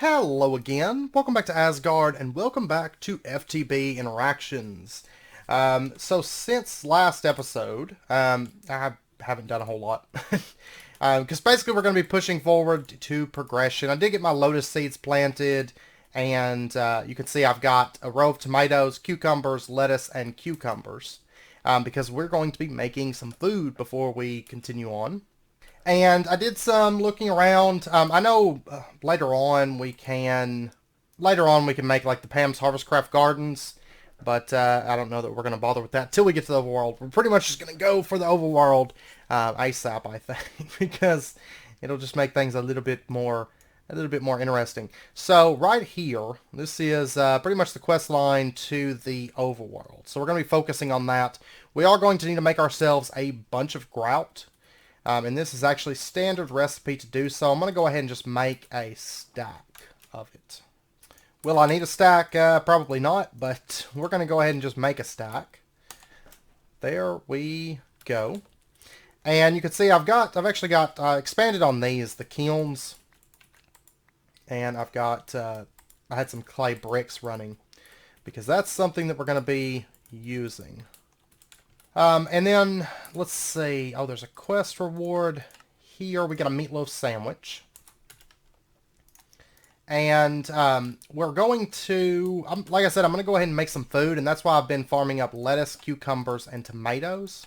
Hello again, welcome back to Asgard, and welcome back to FTB Interactions. So since last episode, I haven't done a whole lot. Because basically we're going to be pushing forward to progression. I did get my lotus seeds planted, and you can see I've got a row of tomatoes, cucumbers, lettuce, and cucumbers. Because we're going to be making some food before we continue on. And I did some looking around. I know later on we can make like the Pam's harvestcraft gardens, but I don't know that we're going to bother with that till we get to the overworld. We're pretty much just going to go for the overworld ASAP, I think, because it'll just make things a little bit more interesting. So right here, this is pretty much the quest line to the overworld. So we're going to be focusing on that. We are going to need to make ourselves a bunch of grout. And this is actually standard recipe to do so. I'm going to go ahead and just make a stack of it. Will I need a stack? Probably not, but we're going to go ahead and just make a stack. There we go. And you can see I've actually got expanded on these, the kilns. And I've got, I had some clay bricks running because that's something that we're going to be using. And then, let's see. Oh, there's a quest reward here. We got a meatloaf sandwich. And we're going to, like I said, I'm going to go ahead and make some food. And that's why I've been farming up lettuce, cucumbers, and tomatoes.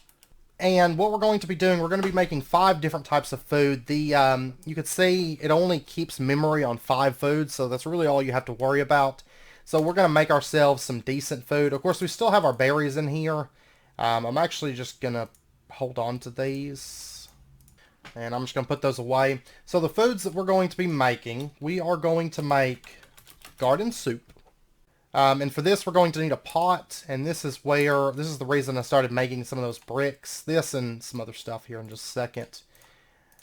And what we're going to be doing, we're going to be making 5 different types of food. You can see it only keeps memory on 5 foods. So that's really all you have to worry about. So we're going to make ourselves some decent food. Of course, we still have our berries in here. I'm actually just going to hold on to these, and I'm just going to put those away. So the foods that we're going to be making, we are going to make garden soup. And for this, we're going to need a pot, and this is the reason I started making some of those bricks. This and some other stuff here in just a second.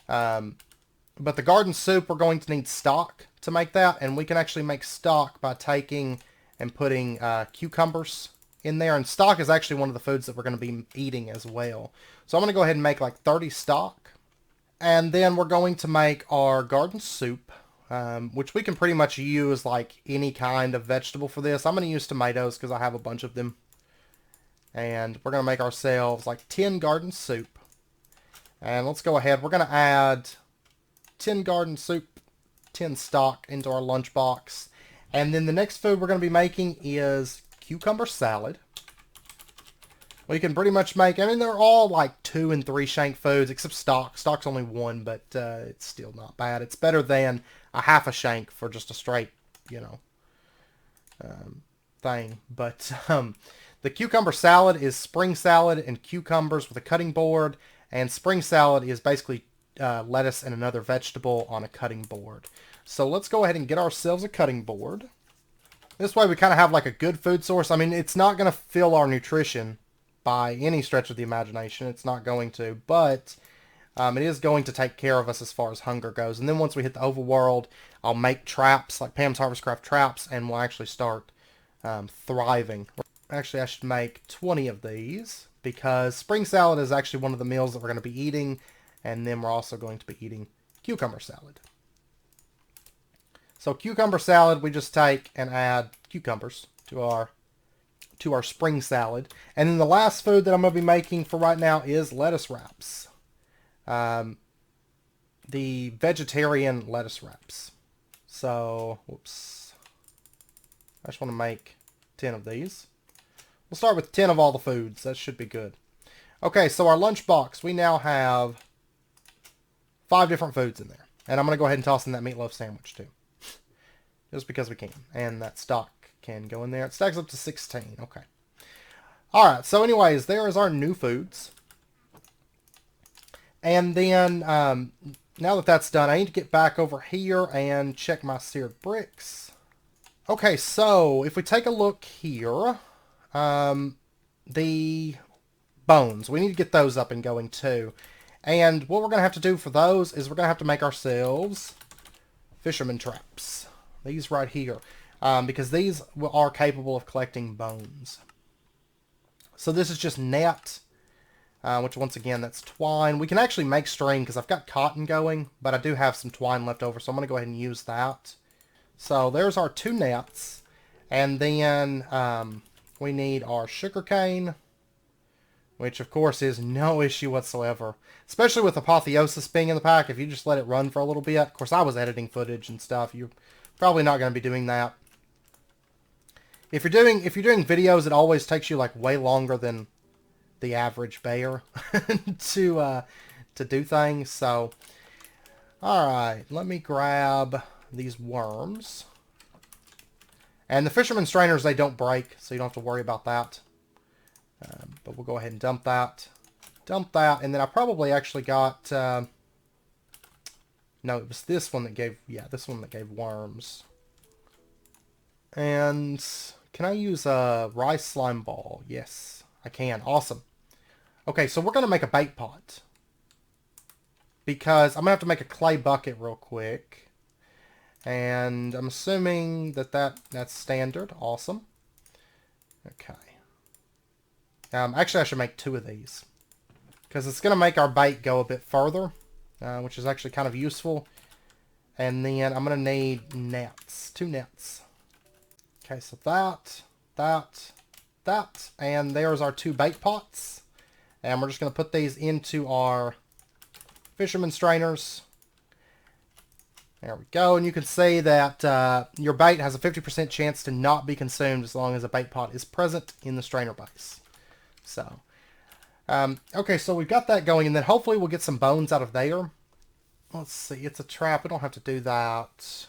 But the garden soup, we're going to need stock to make that, and we can actually make stock by taking and putting cucumbers in there, and stock is actually one of the foods that we're going to be eating as well. So I'm going to go ahead and make like 30 stock, and then we're going to make our garden soup, which we can pretty much use like any kind of vegetable for this. I'm going to use tomatoes because I have a bunch of them, and we're going to make ourselves like 10 garden soup. And let's go ahead, we're going to add 10 garden soup, 10 stock into our lunchbox. And then the next food we're going to be making is cucumber salad. We can pretty much make, I mean, they're all like 2 and 3 shank foods, except stock. Stock's only 1, but it's still not bad. It's better than a half a shank for just a straight, thing. But the cucumber salad is spring salad and cucumbers with a cutting board, and spring salad is basically lettuce and another vegetable on a cutting board. So let's go ahead and get ourselves a cutting board. This way we kind of have like a good food source. I mean, it's not going to fill our nutrition by any stretch of the imagination. It's not going to, but it is going to take care of us as far as hunger goes. And then once we hit the overworld, I'll make traps, like Pam's harvestcraft traps, and we'll actually start thriving. Actually, I should make 20 of these because spring salad is actually one of the meals that we're going to be eating, and then we're also going to be eating cucumber salad. So cucumber salad, we just take and add cucumbers to our spring salad. And then the last food that I'm going to be making for right now is lettuce wraps. The vegetarian lettuce wraps. So, whoops. I just want to make 10 of these. We'll start with 10 of all the foods. That should be good. Okay, so our lunchbox, we now have 5 different foods in there. And I'm going to go ahead and toss in that meatloaf sandwich too. Just because we can. And that stock can go in there. It stacks up to 16. Okay. Alright, so anyways, there is our new foods. And then, now that that's done, I need to get back over here and check my seared bricks. Okay, so if we take a look here, the bones, we need to get those up and going too. And what we're going to have to do for those is we're going to have to make ourselves fisherman traps. These right here, because these are capable of collecting bones. So this is just net, which once again, that's twine. We can actually make string because I've got cotton going, but I do have some twine left over, so I'm going to go ahead and use that. So there's our 2 nets. And then we need our sugarcane, which of course is no issue whatsoever. Especially with Apotheosis being in the pack, if you just let it run for a little bit. Of course, I was editing footage and stuff. You're probably not going to be doing that. If you're doing videos, it always takes you like way longer than the average bear to do things. So, all right, let me grab these worms. And the fisherman strainers, they don't break, so you don't have to worry about that. But we'll go ahead and dump that. Dump that, and then I probably actually got... no, it was this one that gave... Yeah, this one that gave worms. And can I use a rice slime ball? Yes, I can. Awesome. Okay, so we're going to make a bait pot. Because I'm going to have to make a clay bucket real quick. And I'm assuming that's standard. Awesome. Okay. Actually, I should make 2 of these. Because it's going to make our bait go a bit further. Which is actually kind of useful. And then I'm going to need nets. 2 nets. Okay, so that. And there's our 2 bait pots. And we're just going to put these into our fisherman strainers. There we go. And you can see that your bait has a 50% chance to not be consumed as long as a bait pot is present in the strainer base. So, okay, so we've got that going, and then hopefully we'll get some bones out of there. Let's see, it's a trap. We don't have to do that.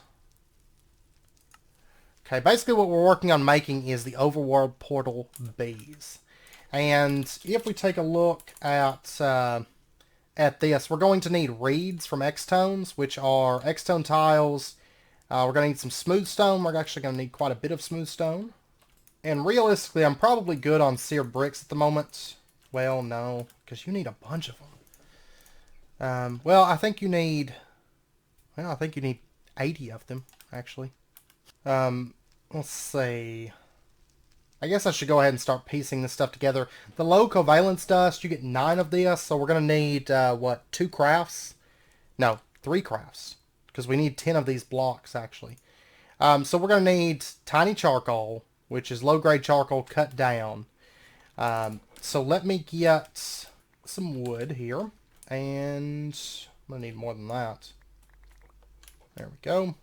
Okay, basically what we're working on making is the overworld portal bees. And if we take a look at this, we're going to need reeds from X-Tones, which are X-Tone tiles. We're going to need some smooth stone. We're actually going to need quite a bit of smooth stone. And realistically, I'm probably good on seared bricks at the moment. Well, no, because you need a bunch of them. Well, I think you need 80 of them, actually. Let's see. I guess I should go ahead and start piecing this stuff together. The low covalence dust, you get 9 of this, so we're going to need, 2 crafts? No, 3 crafts, because we need 10 of these blocks, actually. So we're going to need tiny charcoal, which is low-grade charcoal cut down. So let me get some wood here, and I'm going to need more than that. There we go.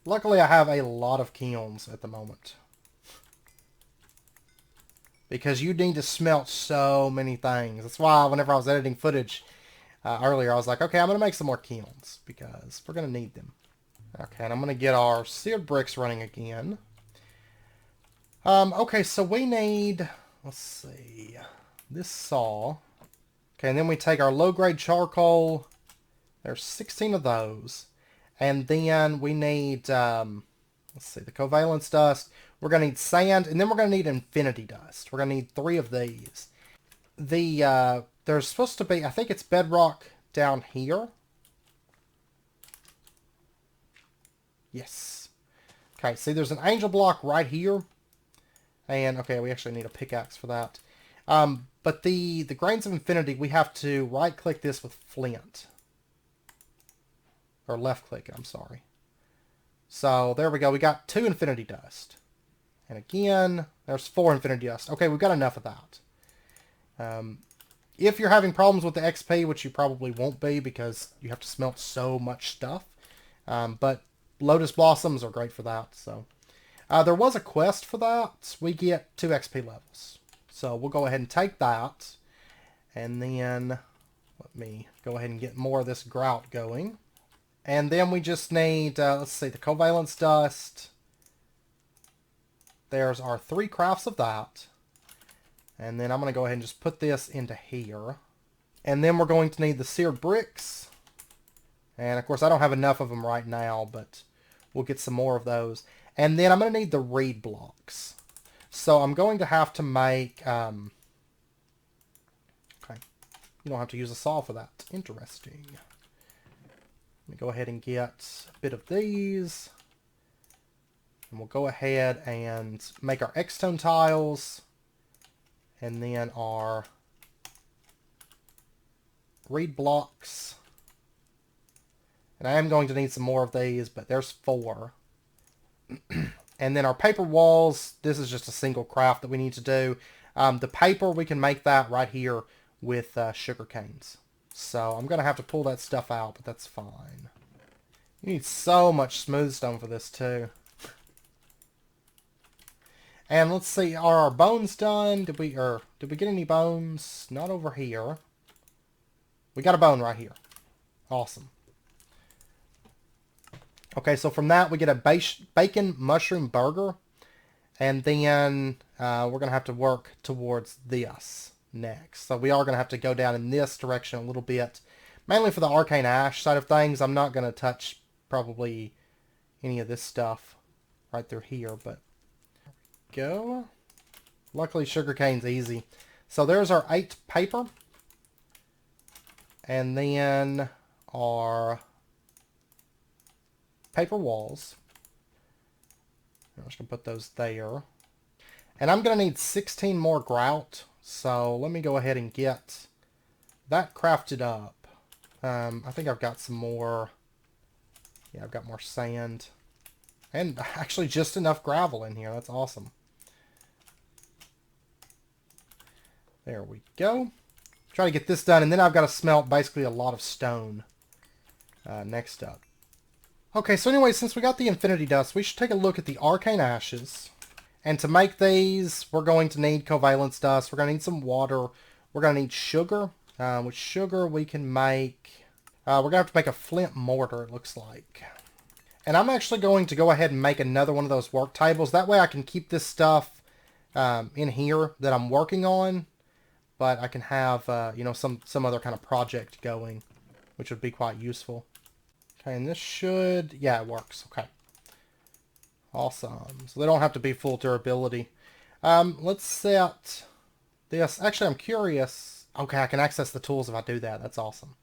Luckily, I have a lot of kilns at the moment. Because you need to smelt so many things. That's why whenever I was editing footage earlier, I was like, okay, I'm going to make some more kilns. Because we're going to need them. Okay, and I'm going to get our seared bricks running again. Okay, so we need, let's see, this saw. Okay, and then we take our low-grade charcoal. There's 16 of those. And then we need, let's see, the covalence dust. We're going to need sand, and then we're going to need infinity dust. We're going to need 3 of these. There's supposed to be, I think it's bedrock down here. Yes. Okay, see, there's an angel block right here. And, okay, we actually need a pickaxe for that. But the grains of infinity, we have to right-click this with flint. Or left-click, I'm sorry. So, there we go. We got 2 infinity dust. And again, there's 4 infinity dust. Okay, we've got enough of that. If you're having problems with the XP, which you probably won't be because you have to smelt so much stuff. But Lotus Blossoms are great for that. So, there was a quest for that. We get 2 XP levels. So, we'll go ahead and take that. And then, let me go ahead and get more of this grout going. And then we just need, let's see, the covalence dust. There's our 3 crafts of that. And then I'm going to go ahead and just put this into here. And then we're going to need the seared bricks. And of course I don't have enough of them right now, but we'll get some more of those. And then I'm going to need the reed blocks. So I'm going to have to make, okay, you don't have to use a saw for that. Interesting. Let me go ahead and get a bit of these. And we'll go ahead and make our X-Tone tiles. And then our reed blocks. And I am going to need some more of these, but there's 4. And then our paper walls, this is just a single craft that we need to do. The paper, we can make that right here with sugar canes. So I'm going to have to pull that stuff out, but that's fine. You need so much smooth stone for this too. And let's see, are our bones done? Did we get any bones? Not over here. We got a bone right here. Awesome. Okay, so from that we get a bacon mushroom burger. And then we're going to have to work towards this next. So we are going to have to go down in this direction a little bit. Mainly for the arcane ash side of things. I'm not going to touch probably any of this stuff right through here. But go. Luckily sugarcane's easy. So there's our 8 paper. And then our paper walls. I'm just going to put those there. And I'm going to need 16 more grout. So let me go ahead and get that crafted up. I think I've got some more. Yeah, I've got more sand. And actually just enough gravel in here. That's awesome. There we go. Try to get this done. And then I've got to smelt basically a lot of stone next up. Okay, so anyway, since we got the infinity dust, we should take a look at the arcane ashes. And to make these, we're going to need covalence dust. We're going to need some water. We're going to need sugar. With sugar, we can make... we're going to have to make a flint mortar, it looks like. And I'm actually going to go ahead and make another one of those work tables. That way I can keep this stuff in here that I'm working on. But I can have, you know, some other kind of project going, which would be quite useful. Okay, and this should... Yeah, it works. Okay. Awesome. So they don't have to be full durability. Let's set this. Actually, I'm curious. Okay, I can access the tools if I do that. That's awesome.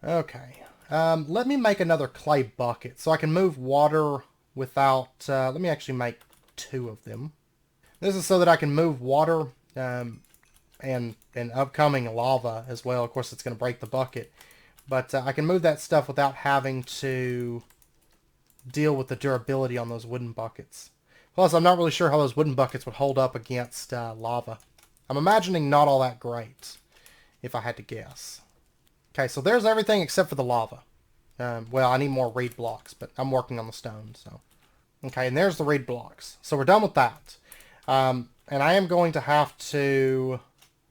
Okay. Let me make another clay bucket so I can move water without... let me actually make 2 of them. This is so that I can move water and upcoming lava as well. Of course, it's going to break the bucket. But I can move that stuff without having to deal with the durability on those wooden buckets. Plus, I'm not really sure how those wooden buckets would hold up against lava. I'm imagining not all that great, if I had to guess. Okay, so there's everything except for the lava. Well, I need more reed blocks, but I'm working on the stone, so... Okay, and there's the reed blocks. So we're done with that. And I am going to have to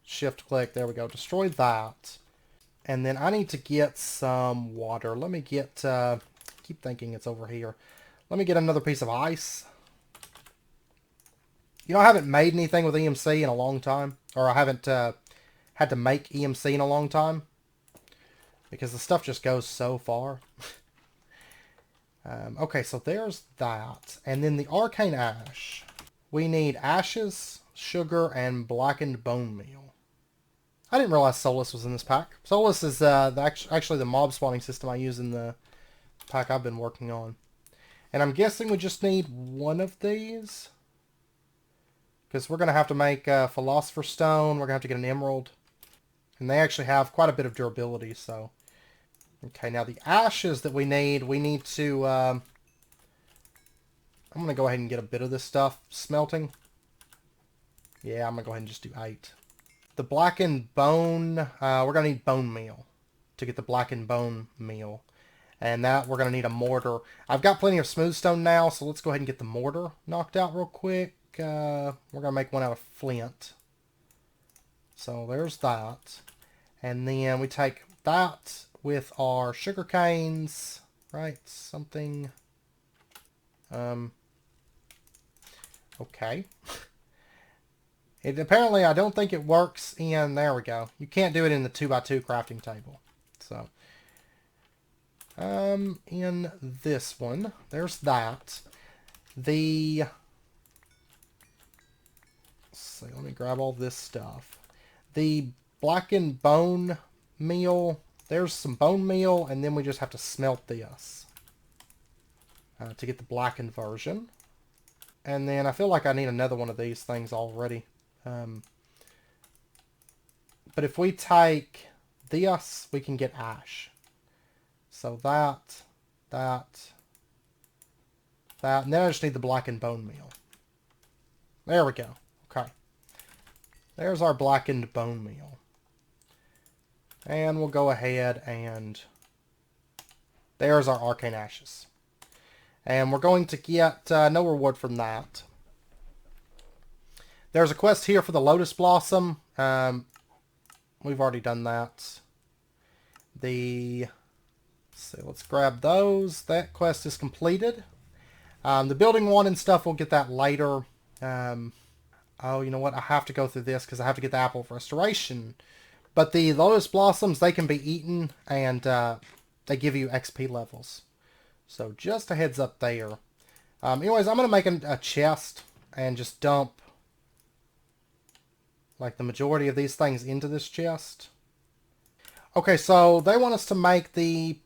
shift-click, there we go, destroy that. And then I need to get some water. Let me get, keep thinking it's over here. Let me get another piece of ice. You know, I haven't made anything with EMC in a long time. Or I haven't had to make EMC in a long time. Because the stuff just goes so far. Okay, so there's that. And then the arcane ash. We need ashes, sugar, and blackened bone meal. I didn't realize Solus was in this pack. Solus is actually the mob spawning system I use in the pack I've been working on. And I'm guessing we just need 1 of these. Because we're going to have to make Philosopher's Stone. We're going to have to get an emerald. And they actually have quite a bit of durability, so... Okay, now the ashes that we need to... I'm going to go ahead and get a bit of this stuff smelting. Yeah, I'm going to go ahead and just do 8. The blackened bone, we're going to need bone meal to get the blackened bone meal. And that, we're going to need a mortar. I've got plenty of smooth stone now, so let's go ahead and get the mortar knocked out real quick. We're going to make one out of flint. So there's that. And then we take that with our sugar canes, right? Something. Okay. Apparently, I don't think it works in... There we go. You can't do it in the 2x2 crafting table. So, in this one, there's that. Let's see, let me grab all this stuff. The blackened bone meal, there's some bone meal, and then we just have to smelt this to get the blackened version. And then I feel like I need another one of these things already. But if we take this, we can get ash. So that, that, that, and then I just need the blackened bone meal. There we go. Okay. There's our blackened bone meal. And we'll go ahead and there's our arcane ashes. And we're going to get no reward from that. There's a quest here for the lotus blossom. We've already done that. So let's grab those. That quest is completed. The building one and stuff, we'll get that later. Oh, you know what? I have to go through this because I have to get the apple of restoration. But the lotus blossoms, they can be eaten, and they give you XP levels. So just a heads up there. Anyways, I'm going to make a chest and just dump like the majority of these things into this chest. Okay, so they want us to make the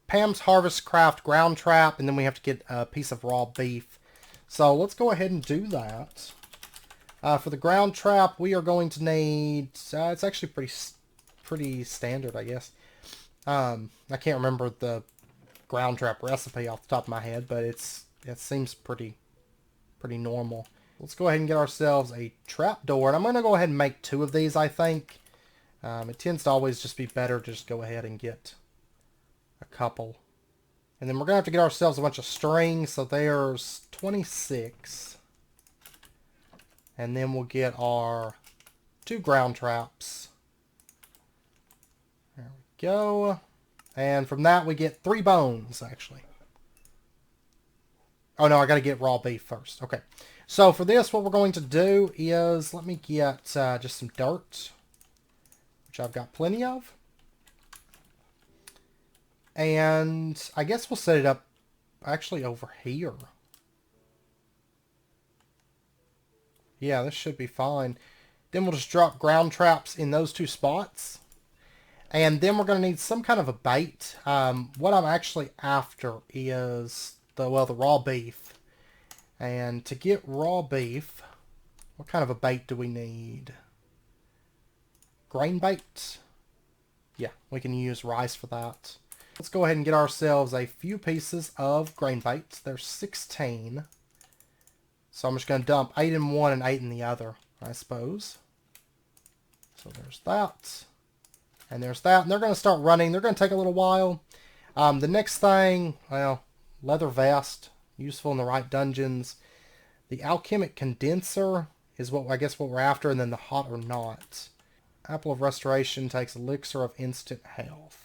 Pam's harvestcraft ground trap, and then we have to get a piece of raw beef. So let's go ahead and do that. For the ground trap, we are going to need... it's actually pretty standard, I guess. I can't remember the ground trap recipe off the top of my head, but it seems pretty normal. Let's go ahead and get ourselves a trap door, and I'm going to go ahead and make 2 of these, I think. It tends to always just be better to just go ahead and get a couple. And then we're going to have to get ourselves a bunch of string, so there's 26. And then we'll get our 2 ground traps. There we go. And from that we get 3 bones, actually. Oh no, I got to get raw beef first. Okay. So for this, what we're going to do is, let me get just some dirt, which I've got plenty of. And I guess we'll set it up actually over here. Yeah, this should be fine. Then we'll just drop ground traps in those 2 spots. And then we're going to need some kind of a bait. What I'm actually after is the raw beef. And to get raw beef, what kind of a bait do we need? Grain bait? Yeah, we can use rice for that. Let's go ahead and get ourselves a few pieces of grain bait. There's 16. So I'm just going to dump 8 in one and 8 in the other, I suppose. So there's that. And there's that. And they're going to start running. They're going to take a little while. The next thing, well, leather vest. Useful in the right dungeons. The alchemic condenser is what we're after. And then the hot or not. Apple of restoration takes elixir of instant health.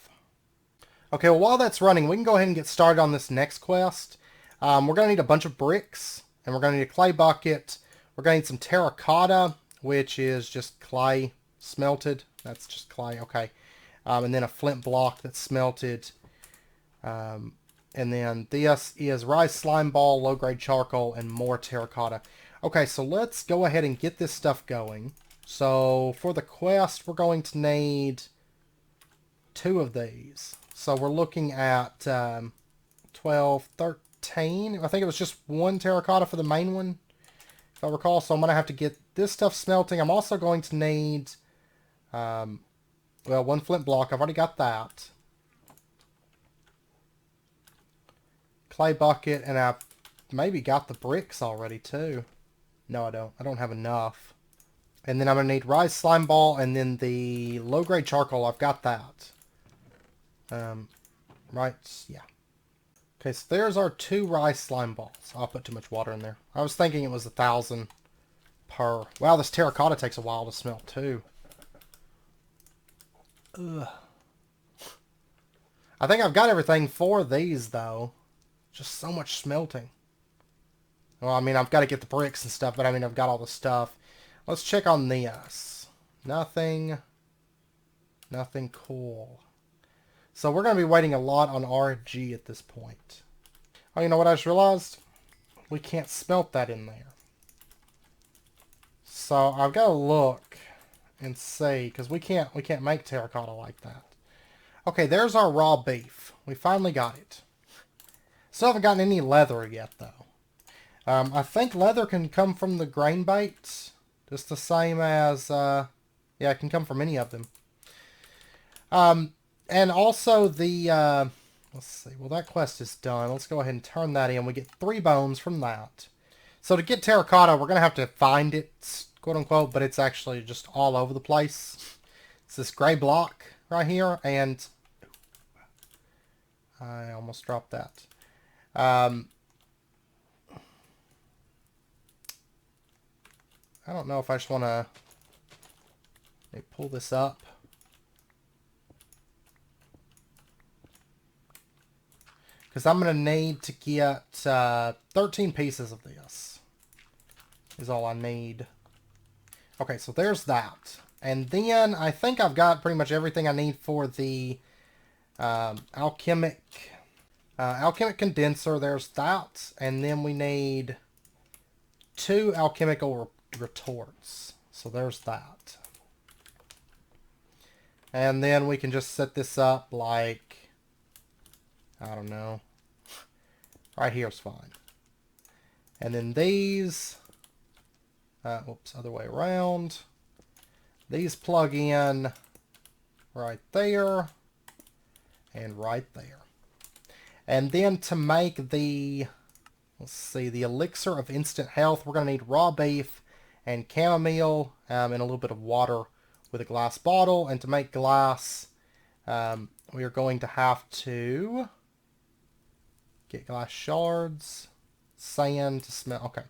Okay, well, while that's running, we can go ahead and get started on this next quest. We're going to need a bunch of bricks. And we're going to need a clay bucket. We're going to need some terracotta, which is just clay smelted. That's just clay, okay. And then a flint block that's smelted. And then this is rice slime ball, low-grade charcoal, and more terracotta. Okay, so let's go ahead and get this stuff going. So for the quest, we're going to need 2 of these. So we're looking at 12, 13. I think it was just 1 terracotta for the main one, if I recall. So I'm going to have to get this stuff smelting. I'm also going to need, 1 flint block. I've already got that. Clay bucket, and I've maybe got the bricks already too. No, I don't. I don't have enough. And then I'm going to need rice slime ball, and then the low-grade charcoal. I've got that. Right, yeah. Okay, so there's our 2 rice slime balls. I'll put too much water in there. I was thinking it was 1,000 per. Wow, this terracotta takes a while to smelt too. Ugh. I think I've got everything for these though. Just so much smelting. Well, I mean, I've got to get the bricks and stuff, but I mean, I've got all the stuff. Let's check on this. Nothing. Nothing cool. So we're going to be waiting a lot on RG at this point. Oh, you know what I just realized? We can't smelt that in there. So I've got to look and see, because we can't make terracotta like that. Okay, there's our raw beef. We finally got it. Still haven't gotten any leather yet, though. I think leather can come from the grain baits. Just the same as, yeah, it can come from any of them. And also the Let's see. Well, that quest is done. Let's go ahead and turn that in. We get 3 bones from that. So to get terracotta, we're going to have to find it, quote unquote, but it's actually just all over the place. It's this gray block right here, and I almost dropped that. I don't know if I just want to pull this up. Because I'm going to need to get 13 pieces of this. Is all I need. Okay, so there's that. And then I think I've got pretty much everything I need for the alchemic condenser. There's that. And then we need 2 alchemical retorts. So there's that. And then we can just set this up like, I don't know. Right here is fine. And then these, whoops, other way around. These plug in right there and right there. And then to make the, let's see, the elixir of instant health, we're going to need raw beef and chamomile and a little bit of water with a glass bottle. And to make glass, we are going to have to get glass shards, sand to smelt. Okay.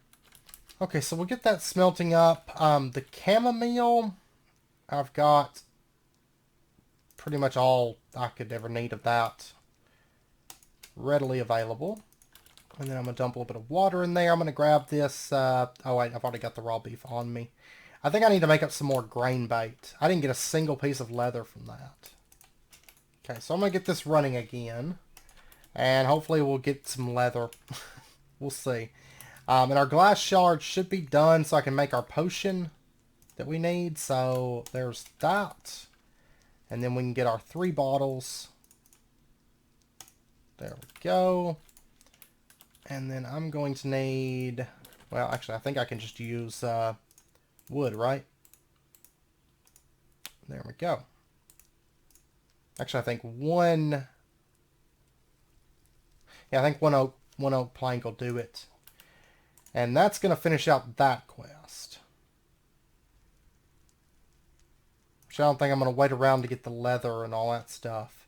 Okay, so we'll get that smelting up. The chamomile, I've got pretty much all I could ever need of that readily available. And then I'm going to dump a little bit of water in there. I'm going to grab this. Oh, wait, I've already got the raw beef on me. I think I need to make up some more grain bait. I didn't get a single piece of leather from that. Okay, so I'm going to get this running again. And hopefully we'll get some leather. We'll see. And our glass shards should be done so I can make our potion that we need. So there's that. And then we can get our 3 bottles. There we go. And then I'm going to need... Well, actually, I think I can just use wood, right? There we go. Actually, I think one... Yeah, I think one oak plank will do it. And that's going to finish out that quest. Which I don't think I'm going to wait around to get the leather and all that stuff.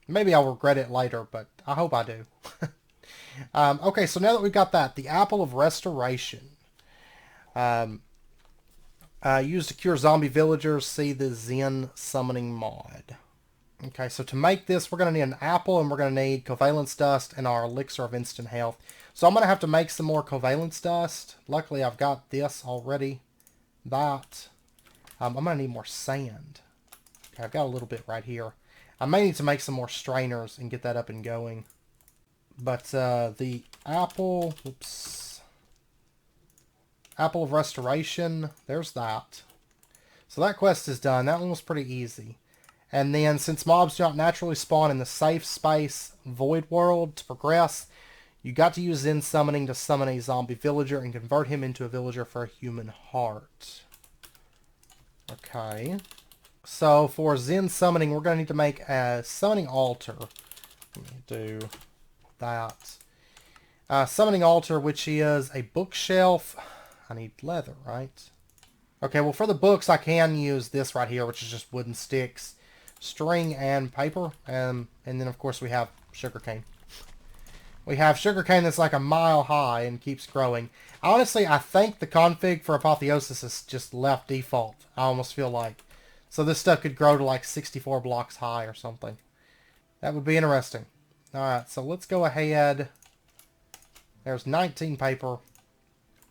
Maybe I'll regret it later, but I hope I do. Okay, so now that we've got that, the Apple of Restoration. Used to cure zombie villagers, see the Zen Summoning mod. Okay, so to make this, we're going to need an apple, and we're going to need covalence dust and our elixir of instant health. So I'm going to have to make some more covalence dust. Luckily, I've got this already. That. I'm going to need more sand. Okay, I've got a little bit right here. I may need to make some more strainers and get that up and going. But the apple, oops. Apple of Restoration, there's that. So that quest is done. That one was pretty easy. And then, since mobs do not naturally spawn in the safe space void world to progress, you got to use Zen summoning to summon a zombie villager and convert him into a villager for a human heart. Okay. So, for Zen summoning, we're going to need to make a summoning altar. Let me do that. Summoning altar, which is a bookshelf. I need leather, right? Okay, well, for the books, I can use this right here, which is just wooden sticks, string, and paper. And then, of course, we have sugarcane. We have sugarcane that's like a mile high and keeps growing. Honestly, I think the config for Apotheosis is just left default. I almost feel like. So this stuff could grow to like 64 blocks high or something. That would be interesting. Alright, so let's go ahead. There's 19 paper.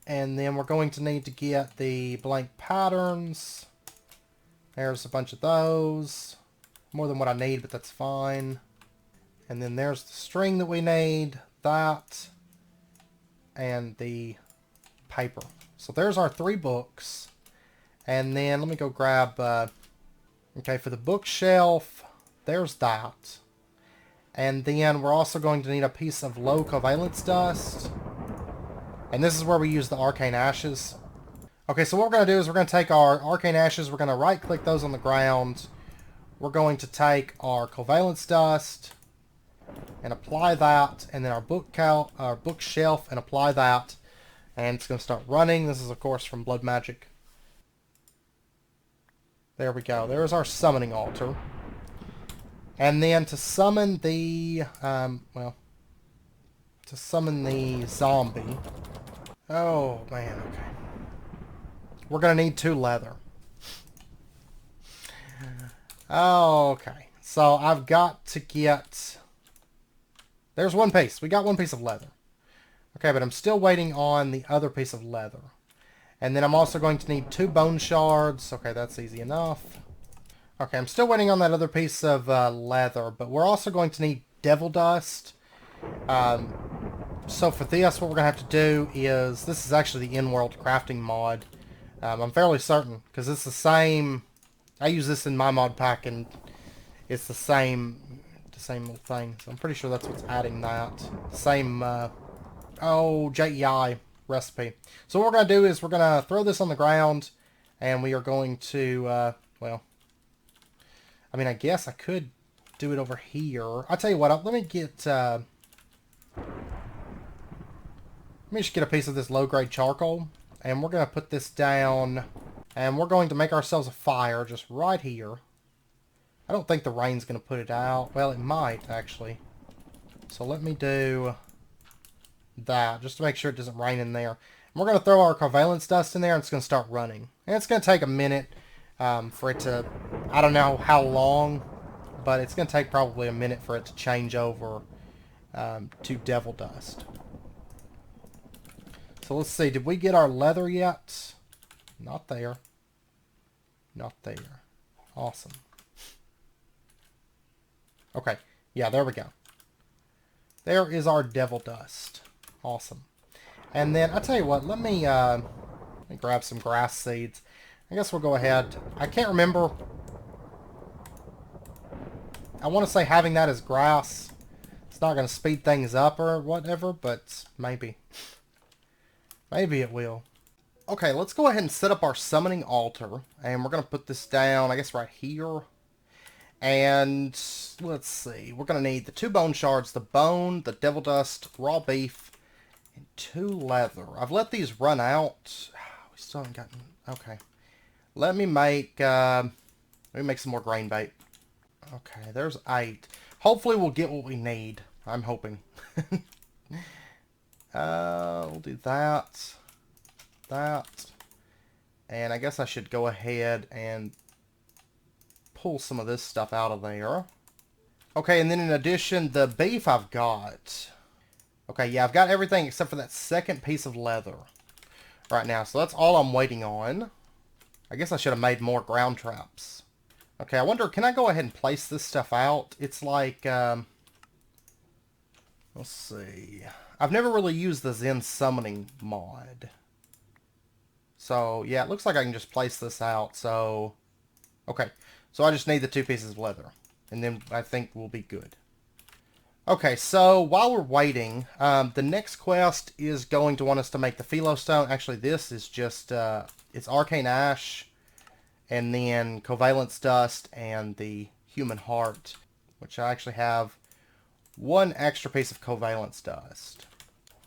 And then we're going to need to get the blank patterns. There's a bunch of those. More than what I need, but that's fine. And then there's the string that we need. That. And the paper. So there's our 3 books. And then let me go grab... okay, for the bookshelf, there's that. And then we're also going to need a piece of low covalence dust. And this is where we use the arcane ashes. Okay, so what we're going to do is we're going to take our arcane ashes, we're going to right click those on the ground. We're going to take our covalence dust. and apply that, and then our bookshelf, and apply that, and it's going to start running. This is, of course, from Blood Magic. There we go. There's our summoning altar. And then to summon the, to summon the zombie. Oh, man, okay. We're going to need 2 leather. Okay. So I've got to get... There's 1 piece. We got 1 piece of leather. Okay, but I'm still waiting on the other piece of leather. And then I'm also going to need 2 bone shards. Okay, that's easy enough. Okay, I'm still waiting on that other piece of leather, but we're also going to need devil dust. So for this, what we're going to have to do is... This is actually the in-world crafting mod. I'm fairly certain, because it's the same... I use this in my mod pack, and it's the same little thing. So I'm pretty sure that's what's adding that. Same, JEI recipe. So what we're going to do is we're going to throw this on the ground, and we are going to, I mean, I guess I could do it over here. I'll tell you what, let me get, let me just get a piece of this low-grade charcoal, and we're going to put this down, and we're going to make ourselves a fire just right here. I don't think the rain's going to put it out. Well, it might, actually. So let me do that, just to make sure it doesn't rain in there. And we're going to throw our covalence dust in there, and it's going to start running. And it's going to take a minute for it to, I don't know how long, but it's going to take probably a minute for it to change over to devil dust. So let's see, did we get our leather yet? Not there. Not there. Awesome. Okay, yeah, there we go. There is our devil dust. Awesome. And then, I'll tell you what, let me grab some grass seeds. I guess we'll go ahead. I can't remember. I want to say having that as grass, it's not going to speed things up or whatever, but maybe. Maybe it will. Okay, let's go ahead and set up our summoning altar. And we're going to put this down, I guess, right here. And let's see. We're going to need the 2 bone shards, the bone, the devil dust, raw beef, and 2 leather. I've let these run out. We still haven't gotten... Okay. Let me make some more grain bait. Okay, there's 8. Hopefully we'll get what we need. I'm hoping. We'll do that. That. And I guess I should go ahead and pull some of this stuff out of there. Okay, and then in addition, the beef I've got. Okay, yeah, I've got everything except for that second piece of leather right now. So that's all I'm waiting on. I guess I should have made more ground traps. Okay, I wonder, can I go ahead and place this stuff out? It's like, let's see. I've never really used the Zen summoning mod. So, yeah, it looks like I can just place this out. So, okay. So I just need the 2 pieces of leather. And then I think we'll be good. Okay, so while we're waiting, the next quest is going to want us to make the Philo Stone. Actually, this is just, it's Arcane Ash, and then Covalence Dust, and the Human Heart, which I actually have 1 extra piece of Covalence Dust.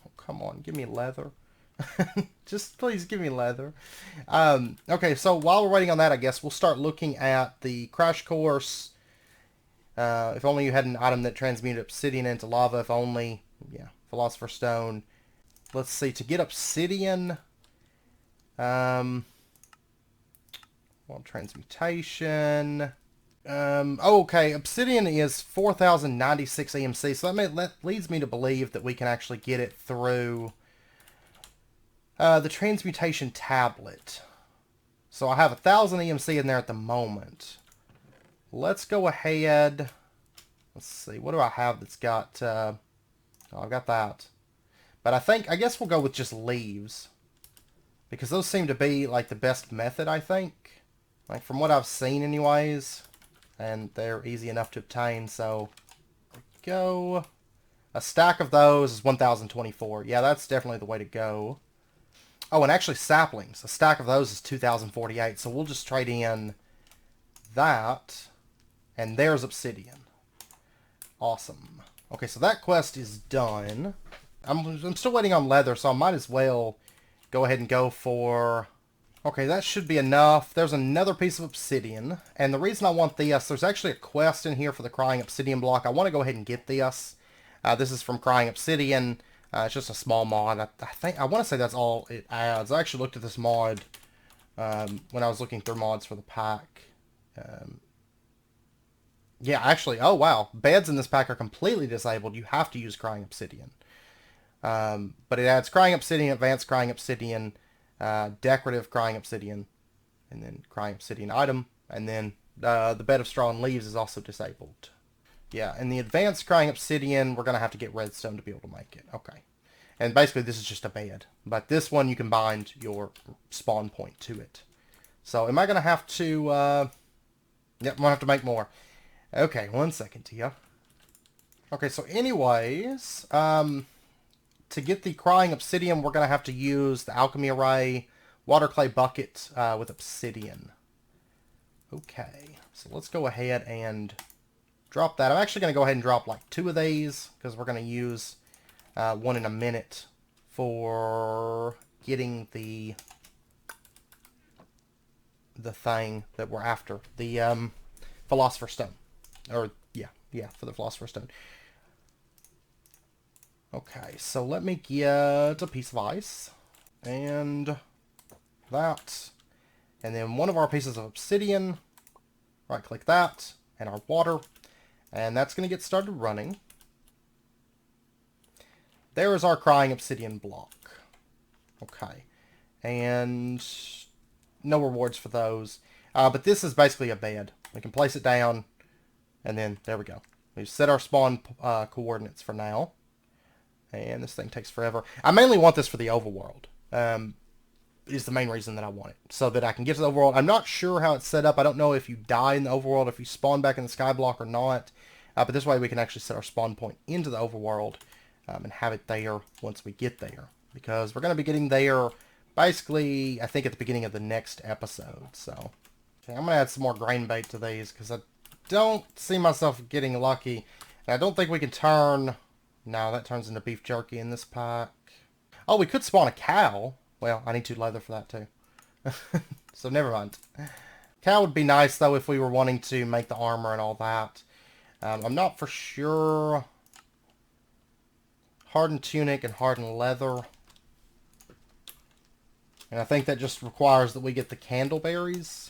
Oh, come on, give me leather. Just please give me leather. Okay, so while we're waiting on that, I guess we'll start looking at the crash course. If only you had an item that transmuted obsidian into lava. If only, yeah, Philosopher's Stone. Let's see, to get obsidian, well, transmutation. Okay, obsidian is 4,096 EMC, so that leads me to believe that we can actually get it through the transmutation tablet. So I have 1,000 EMC in there at the moment. Let's go ahead. Let's see, what do I have that's got, oh, I've got that. But I guess we'll go with just leaves. Because those seem to be, like, the best method, I think. Like, from what I've seen, anyways. And they're easy enough to obtain, so... There we go. A stack of those is 1,024. Yeah, that's definitely the way to go. Oh, and actually saplings. A stack of those is 2,048. So we'll just trade in that. And there's obsidian. Awesome. Okay, so that quest is done. I'm still waiting on leather, so I might as well go ahead and go for... Okay, that should be enough. There's another piece of obsidian. And the reason I want this, there's actually a quest in here for the crying obsidian block. I want to go ahead and get this. This is from crying obsidian. It's just a small mod. I want to say that's all it adds. I actually looked at this mod when I was looking through mods for the pack. Yeah, actually, oh wow. Beds in this pack are completely disabled. You have to use crying obsidian. But it adds crying obsidian, advanced crying obsidian, decorative crying obsidian, and then crying obsidian item, and then the bed of straw and leaves is also disabled. Yeah, and the advanced crying obsidian, we're going to have to get redstone to be able to make it. Okay. And basically this is just a bed. But this one you can bind your spawn point to it. So am I going to have to... Yep, I'm going to have to make more. Okay, 1 second here. Okay, so anyways... to get the crying obsidian, we're going to have to use the alchemy array, water clay bucket with obsidian. Okay, so let's go ahead and drop that. I'm actually going to go ahead and drop like 2 of these because we're going to use one in a minute for getting the thing that we're after, the Philosopher's Stone. Or, yeah, for the Philosopher's Stone. Okay, so let me get a piece of ice, and that, and then one of our pieces of obsidian, right-click that, and our water, and that's going to get started running. There is our crying obsidian block. Okay, and no rewards for those, but this is basically a bed. We can place it down, and then there we go. We've set our spawn coordinates for now. And this thing takes forever. I mainly want this for the overworld. Is the main reason that I want it. So that I can get to the overworld. I'm not sure how it's set up. I don't know if you die in the overworld, if you spawn back in the skyblock or not. But this way we can actually set our spawn point into the overworld. And have it there once we get there. Because we're going to be getting there basically, I think, at the beginning of the next episode. So okay, I'm going to add some more grain bait to these. Because I don't see myself getting lucky. And I don't think we can turn... No, that turns into beef jerky in this pack. Oh, we could spawn a cow. Well, I need 2 leather for that too. So never mind. Cow would be nice though if we were wanting to make the armor and all that. I'm not for sure. Hardened tunic and hardened leather. And I think that just requires that we get the candleberries.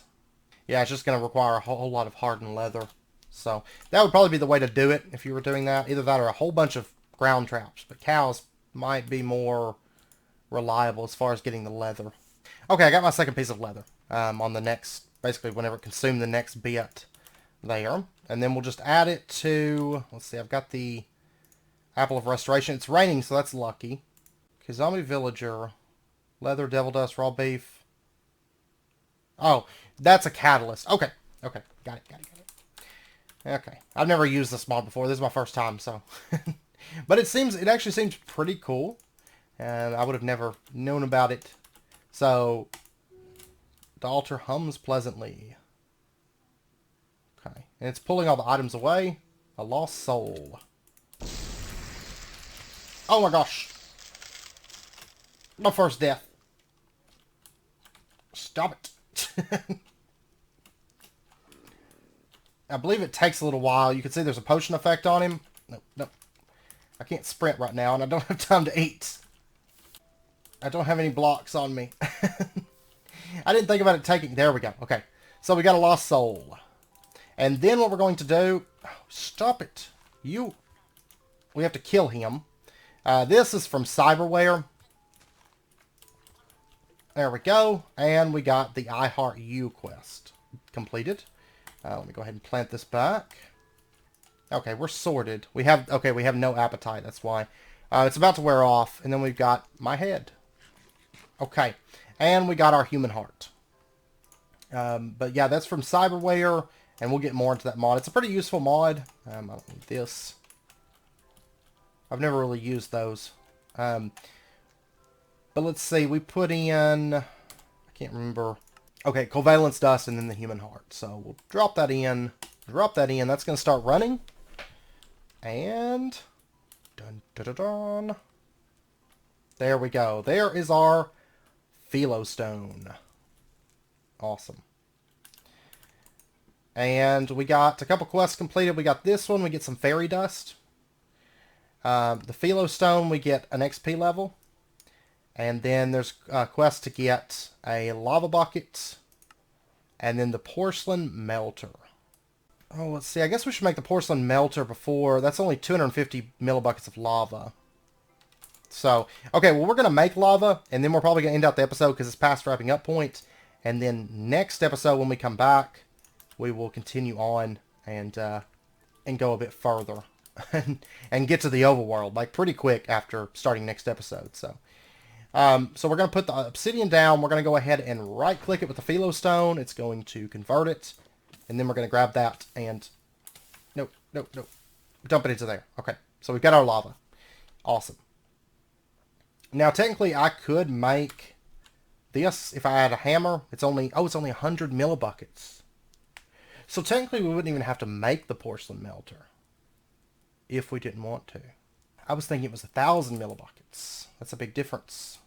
Yeah, it's just going to require a whole lot of hardened leather. So that would probably be the way to do it if you were doing that. Either that or a whole bunch of ground traps. But cows might be more reliable as far as getting the leather. Okay, I got my second piece of leather on the next, basically whenever it consumed the next bit there. And then we'll just add it to, let's see, I've got the Apple of Restoration. It's raining, so that's lucky. Okay, zombie villager, leather, devil dust, raw beef. Oh, that's a catalyst. Okay, got it. Okay, I've never used this mod before. This is my first time, so... But it actually seems pretty cool. And I would have never known about it. So, the altar hums pleasantly. Okay, and it's pulling all the items away. A lost soul. Oh my gosh. My first death. Stop it. I believe it takes a little while. You can see there's a potion effect on him. No. I can't sprint right now, and I don't have time to eat. I don't have any blocks on me. I didn't think about it taking... There we go. Okay. So we got a lost soul. And then what we're going to do... Oh, stop it. We have to kill him. This is from Cyberware. There we go. And we got the I Heart You quest completed. Let me go ahead and plant this back. Okay, we're sorted. We have no appetite, that's why. It's about to wear off, and then we've got my head. Okay, and we got our human heart. But yeah, that's from Cyberware, and we'll get more into that mod. It's a pretty useful mod. I don't need this. I've never really used those. But let's see, we put in... I can't remember... Okay, covalence dust and then the human heart. So we'll drop that in. That's going to start running. And Dun, dun, dun, dun. There we go. There is our Philostone. Awesome. And we got a couple quests completed. We got this one. We get some fairy dust. The Philostone, we get an XP level. And then there's a quest to get a lava bucket. And then the porcelain melter. Oh, let's see. I guess we should make the porcelain melter before. That's only 250 millibuckets of lava. So, okay, well, we're going to make lava, and then we're probably going to end out the episode because it's past wrapping up point. And then next episode, when we come back, we will continue on and go a bit further and get to the overworld, like, pretty quick after starting next episode. So, so we're going to put the obsidian down. We're going to go ahead and right-click it with the Philostone. It's going to convert it. And then we're going to grab that and... Nope. Dump it into there. Okay, so we've got our lava. Awesome. Now, technically, I could make this if I had a hammer. It's only 100 millibuckets. So technically, we wouldn't even have to make the porcelain melter if we didn't want to. I was thinking it was 1,000 millibuckets. That's a big difference.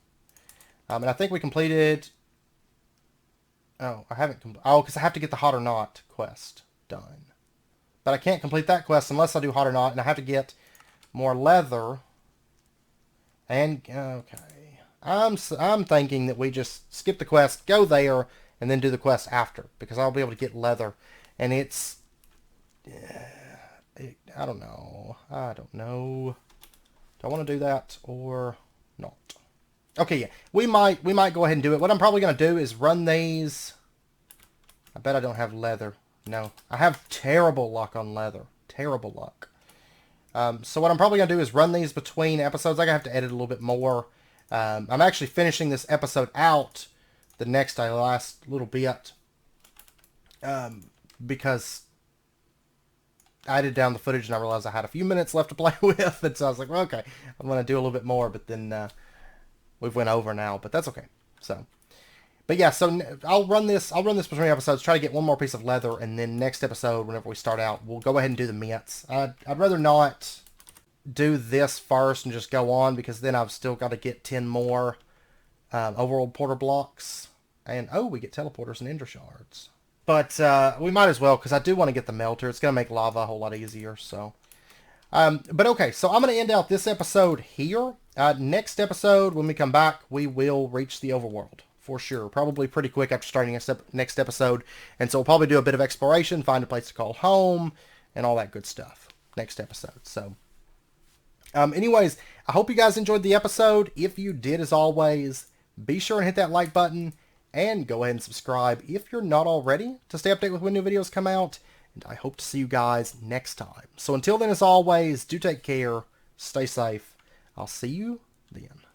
And I think we completed... Oh, I haven't... Oh, because I have to get the hot or not quest done. But I can't complete that quest unless I do hot or not, and I have to get more leather. And, okay. I'm thinking that we just skip the quest, go there, and then do the quest after. Because I'll be able to get leather. And it's... I don't know. Do I want to do that or not? Okay, yeah. We might go ahead and do it. What I'm probably going to do is run these. I bet I don't have leather. No. I have terrible luck on leather. Terrible luck. So what I'm probably going to do is run these between episodes. I'm going to have to edit a little bit more. I'm actually finishing this episode out the last little bit. Because I edited down the footage and I realized I had a few minutes left to play with. And so I was like, well, okay, I'm going to do a little bit more. But then we've went over now. But that's okay. So, but yeah, so I'll run this between episodes, try to get one more piece of leather. And then next episode, whenever we start out, we'll go ahead and do the mints. I'd rather not do this first and just go on, because then I've still got to get 10 more overworld porter blocks. And, oh, we get teleporters and ender shards. But we might as well, because I do want to get the melter. It's going to make lava a whole lot easier. So, but okay, so I'm going to end out this episode here. Next episode, when we come back, we will reach the overworld for sure. Probably pretty quick after starting next episode. And so we'll probably do a bit of exploration, find a place to call home, and all that good stuff next episode. So, anyways, I hope you guys enjoyed the episode. If you did, as always, be sure and hit that like button. And go ahead and subscribe if you're not already to stay updated with when new videos come out. And I hope to see you guys next time. So until then, as always, do take care. Stay safe. I'll see you then.